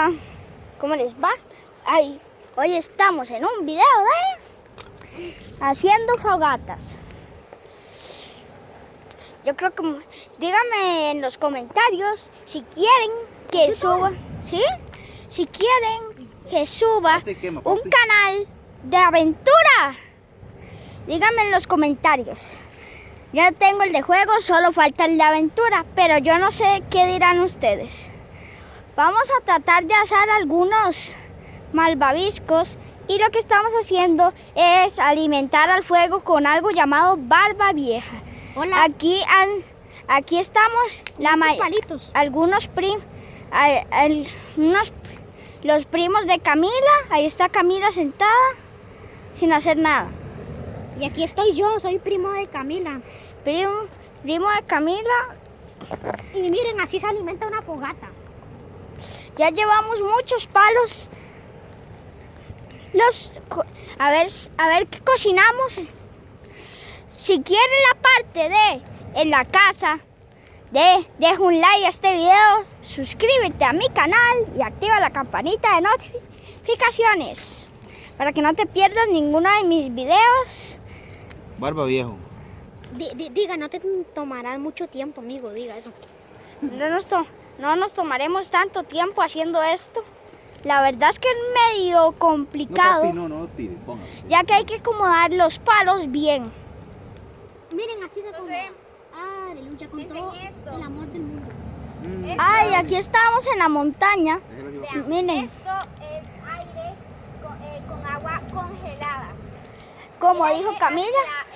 Hola, ¿cómo les va? Ay, hoy estamos en un video de haciendo fogatas. Yo creo que díganme en los comentarios si quieren que suba, ¿sí? Si quieren que suba un canal de aventura. Díganme en los comentarios. Ya tengo el de juego, solo falta el de aventura, pero yo no sé qué dirán ustedes. Vamos a tratar de hacer algunos malvaviscos y lo que estamos haciendo es alimentar al fuego con algo llamado barba vieja. Hola. Aquí estamos palitos. Algunos los primos de Camila. Ahí está Camila sentada sin hacer nada. Y aquí estoy yo, soy primo de Camila. Primo de Camila. Y miren, así se alimenta una fogata. Ya llevamos muchos palos. A ver qué cocinamos. Si quieren la parte de en la casa, deja un like a este video, suscríbete a mi canal y activa la campanita de notificaciones para que no te pierdas ninguno de mis videos. Barba viejo. Diga, no te tomará mucho tiempo, amigo, diga eso. No nos tomaremos tanto tiempo haciendo esto. La verdad es que es medio complicado. No tire, póngase. Ya que hay que acomodar los palos bien. Miren, así se come. Aleluya, con todo el amor del mundo. Ay, aquí estamos en la montaña. Miren. Esto es aire con agua congelada. Como dijo Camila.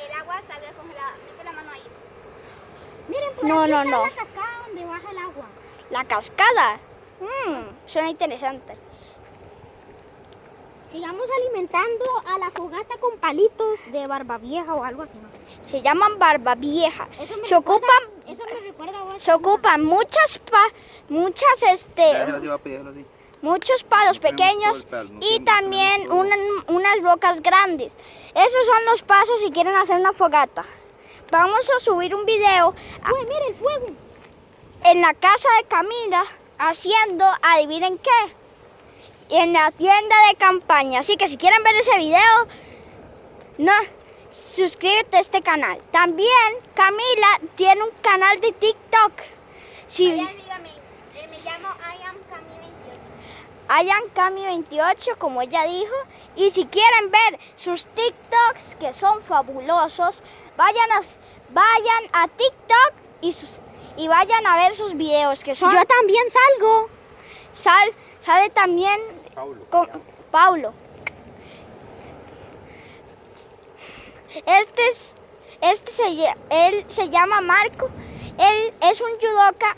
El agua sale congelada. Mete la mano ahí. Miren, por No, aquí no, está no. la cascada donde baja el agua. La cascada. Suena interesante. Sigamos alimentando a la fogata con palitos de barba vieja o algo así, ¿no? Se llaman barba vieja. Eso me Se recuerda a vos. ocupan muchos palos pequeños y también unas rocas grandes. Esos son los pasos si quieren hacer una fogata. Vamos a subir un video Uy, mira el fuego. en la casa de Camila haciendo, adivinen qué, en la tienda de campaña. Así que si quieren ver ese video, suscríbete a este canal. También Camila tiene un canal de TikTok. Sí. Dígame, me llamo IamCami28, como ella dijo. Y si quieren ver sus TikToks, que son fabulosos, vayan a TikTok y vayan a ver sus videos, que son... Yo también salgo. Sale también Paulo. Él se llama Marco. Él es un judoka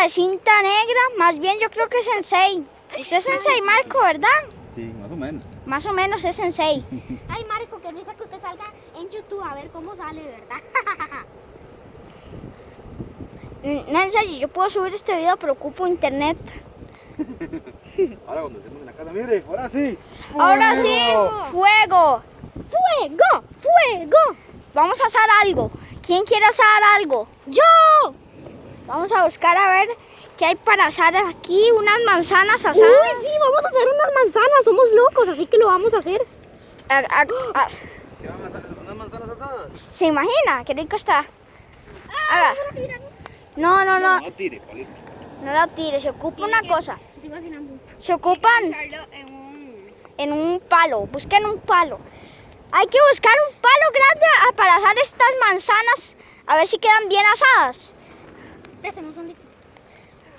de cinta negra. Más bien yo creo que es sensei. Usted es sensei, Marco, ¿verdad? Sí, más o menos. Más o menos es sensei. Ay, Marco, que risa que usted salga en YouTube a ver cómo sale, ¿verdad? No, en serio, yo puedo subir este video, pero ocupo internet. Ahora cuando estemos en la casa, mire, ahora sí. Ahora sí, fuego. ¡Fuego! ¡Fuego! Vamos a asar algo. ¿Quién quiere asar algo? ¡Yo! Vamos a buscar a ver qué hay para asar aquí. Unas manzanas asadas. Uy, sí, vamos a hacer unas manzanas. Somos locos, así que lo vamos a hacer. ¿Qué van a hacer? ¿Unas manzanas asadas? ¿Se imagina? Qué rico está. Haga. No. No tire, palito. No lo tire. Se ocupa una cosa. Estoy vacinando. Se ocupan echarlo en un palo. Busquen un palo. Hay que buscar un palo grande para asar estas manzanas. A ver si quedan bien asadas. Préstame un sondito.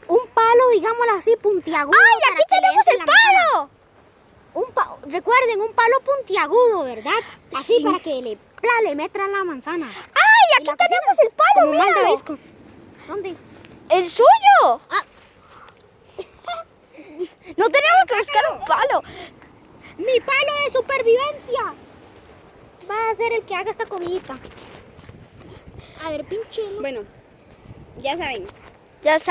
Un palo, digámoslo así, puntiagudo. ¡Ay, aquí tenemos el palo! Recuerden, un palo puntiagudo, ¿verdad? Así Sí. para que le metan la manzana. ¡Ay, aquí tenemos el palo! Como un míralo! malvavisco. ¿Dónde? ¡El suyo! Ah. No tenemos que buscar un palo. ¡Mi palo de supervivencia! Va a ser el que haga esta comidita. A ver, pinche. Bueno, ya saben. Ya sabes.